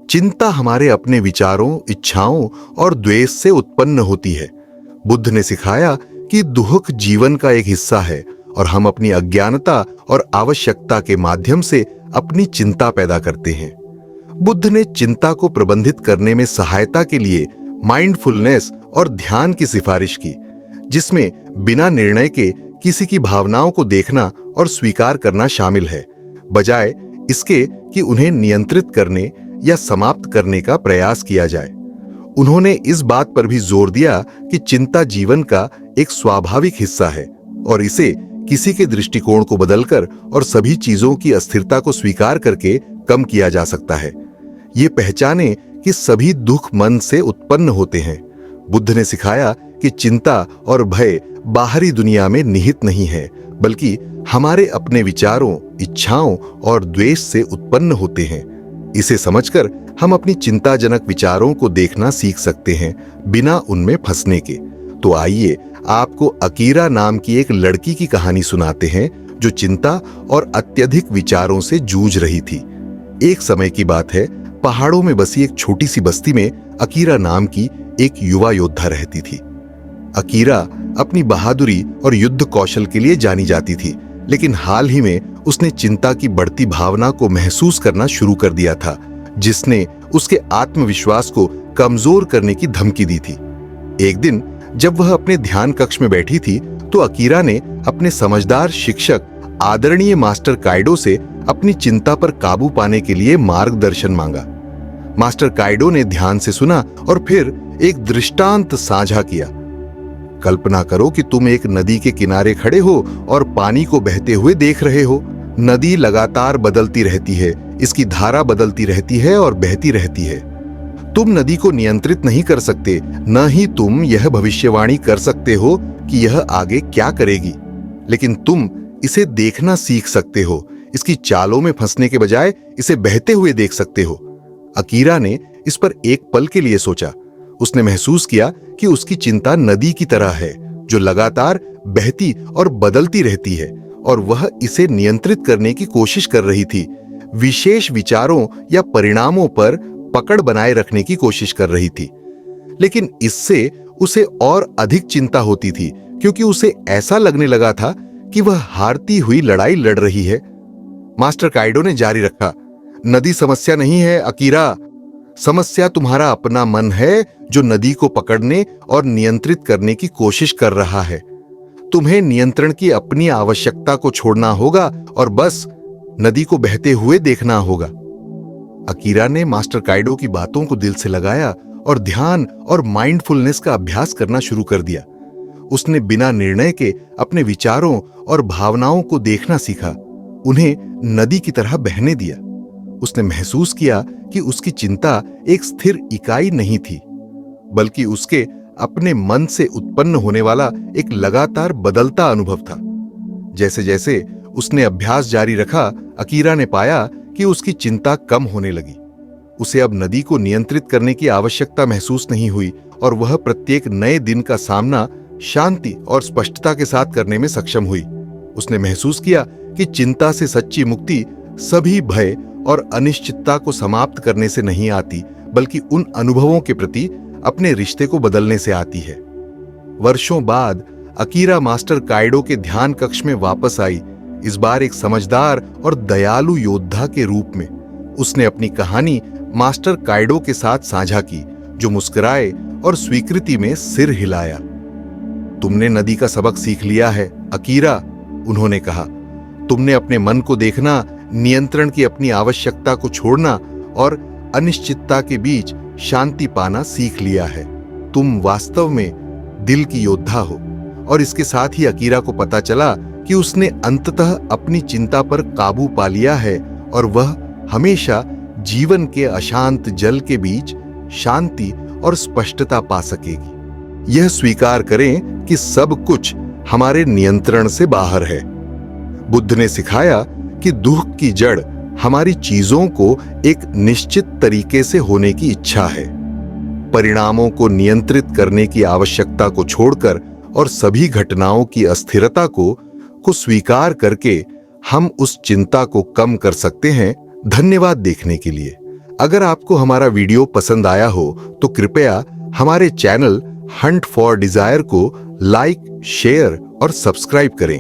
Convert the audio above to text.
चिंता हमारे अपने विचारों, इच्छाओं और द्वेष से उत्पन्न होती है। बुद्ध ने सिखाया कि दुख जीवन का एक हिस्सा है और हम अपनी अज्ञानता और आवश्यकता के माध्यम से अपनी चिंता पैदा करते हैं। बुद्ध ने चिंता को प्रबंधित करने में सहायता के लिए माइंडफुलनेस और ध्यान की सिफारिश की, जिसमें बिना निर्णय के किसी की भावनाओं को देखना और स्वीकार करना शामिल है, बजाय इसके कि उन्हें नियंत्रित करने या समाप्त करने का प्रयास किया जाए। उन्होंने इस बात पर भी जोर दिया कि चिंता जीवन का एक स्वाभाविक हिस्सा है और इसे किसी के दृष्टिकोण को बदलकर और सभी चीजों की अस्थिरता को स्वीकार करके कम किया जा सकता है। ये पहचाने कि सभी दुख मन से उत्पन्न होते हैं। बुद्ध ने सिखाया कि चिंता और भय बाहरी दुनिया में निहित नहीं है, बल्कि हमारे अपने विचारों, इच्छाओं और द्वेष से उत्पन्न होते हैं। इसे समझकर हम अपनी चिंताजनक विचारों को देखना सीख सकते हैं, बिना उनमें फंसने के। तो आइए आपको अकीरा नाम की एक लड़की की कहानी सुनाते हैं, जो चिंता और अत्यधिक विचारों से जूझ रही थी। एक समय की बात है, पहाड़ों में बसी एक छोटी सी बस्ती में अकीरा नाम की एक युवा योद्धा रहती थी। अकीरा अपनी बहादुरी और युद्ध कौशल के लिए जानी जाती थी, लेकिन हाल ही में उसने चिंता की बढ़ती भावना को महसूस करना शुरू कर दिया था, जिसने उसके आत्मविश्वास को कमजोर करने की धमकी दी थी। एक दिन जब वह अपने ध्यान कक्ष में बैठी थी, तो अकीरा ने अपने समझदार शिक्षक आदरणीय मास्टर काइडो से अपनी चिंता पर काबू पाने के लिए मार्गदर्शन मांगा। मास्टर काइडो ने ध्यान से सुना और फिर एक दृष्टांत साझा किया। कल्पना करो कि तुम एक नदी के किनारे खड़े हो और पानी को बहते हुए देख रहे हो। नदी लगातार बदलती रहती है, इसकी धारा बदलती रहती है और बहती रहती है। तुम नदी को नियंत्रित नहीं कर सकते, न ही तुम यह भविष्यवाणी कर सकते हो कि यह आगे क्या करेगी, लेकिन तुम इसे देखना सीख सकते हो। इसकी चालों में फंसने के बजाय इसे बहते हुए देख सकते हो। अकीरा ने इस पर एक पल के लिए सोचा। उसने महसूस किया कि उसकी चिंता नदी की तरह है, जो लगातार बहती और बदलती रहती है, और वह इसे नियंत्रित करने की कोशिश कर रही थी। विशेष विचारों या परिणामों पर पकड़ बनाए रखने की कोशिश कर रही थी। लेकिन इससे उसे और अधिक चिंता होती थी, क्योंकि उसे ऐसा लगने लगा था कि वह हारती हुई लड़ाई लड़ रही है। मास्टर काइडो ने जारी रखा, नदी समस्या नहीं है अकीरा, समस्या तुम्हारा अपना मन है, जो नदी को पकड़ने और नियंत्रित करने की कोशिश कर रहा है। तुम्हें नियंत्रण की अपनी आवश्यकता को छोड़ना होगा और बस नदी को बहते हुए देखना होगा। अकीरा ने मास्टर काइडो की बातों को दिल से लगाया और ध्यान और माइंडफुलनेस का अभ्यास करना शुरू कर दिया। उसने बिना निर्णय के अपने विचारों और भावनाओं को देखना सीखा, उन्हें नदी की तरह बहने दिया। उसने महसूस किया कि उसकी चिंता एक स्थिर इकाई नहीं थी, बल्कि उसके अपने मन से उत्पन्न होने वाला एक लगातार बदलता अनुभव था। जैसे जैसे उसने अभ्यास जारी रखा, अकीरा ने पाया कि उसकी चिंता कम होने लगी। उसे अब नदी को नियंत्रित करने की आवश्यकता महसूस नहीं हुई और वह प्रत्येक नए दिन का सामना शांति और स्पष्टता के साथ करने में सक्षम हुई। उसने महसूस किया कि चिंता से सच्ची मुक्ति सभी भय और अनिश्चितता को समाप्त करने से नहीं आती, बल्कि उन अनुभवों के प्रति अपने रिश्ते को बदलने से आती है। वर्षों बाद अकीरा मास्टर काइडो के ध्यान कक्ष में वापस आई, इस बार एक समझदार और दयालु योद्धा के रूप में। उसने अपनी कहानी मास्टर काइडो के साथ साझा की, जो मुस्कुराए और स्वीकृति में सिर हिलाया। तुमने नदी का सबक सीख लिया है अकीरा, उन्होंने कहा। तुमने अपने मन को देखना, नियंत्रण की अपनी आवश्यकता को छोड़ना और अनिश्चितता के बीच शांति पाना सीख लिया है। तुम वास्तव में दिल की योद्धा हो। और इसके साथ ही अकीरा को पता चला कि उसने अंततः अपनी चिंता पर काबू पा लिया है और वह हमेशा जीवन के अशांत जल के बीच शांति और स्पष्टता पा सकेगी। यह स्वीकार करें कि सब कुछ हमारे नियंत्रण से बाहर है। बुद्ध ने सिखाया कि दुख की जड़ हमारी चीजों को एक निश्चित तरीके से होने की इच्छा है। परिणामों को नियंत्रित करने की आवश्यकता को छोड़कर और सभी घटनाओं की अस्थिरता को स्वीकार करके हम उस चिंता को कम कर सकते हैं। धन्यवाद देखने के लिए। अगर आपको हमारा वीडियो पसंद आया हो तो कृपया हमारे चैनल हंट फॉर डिजायर को लाइक, शेयर और सब्सक्राइब करें।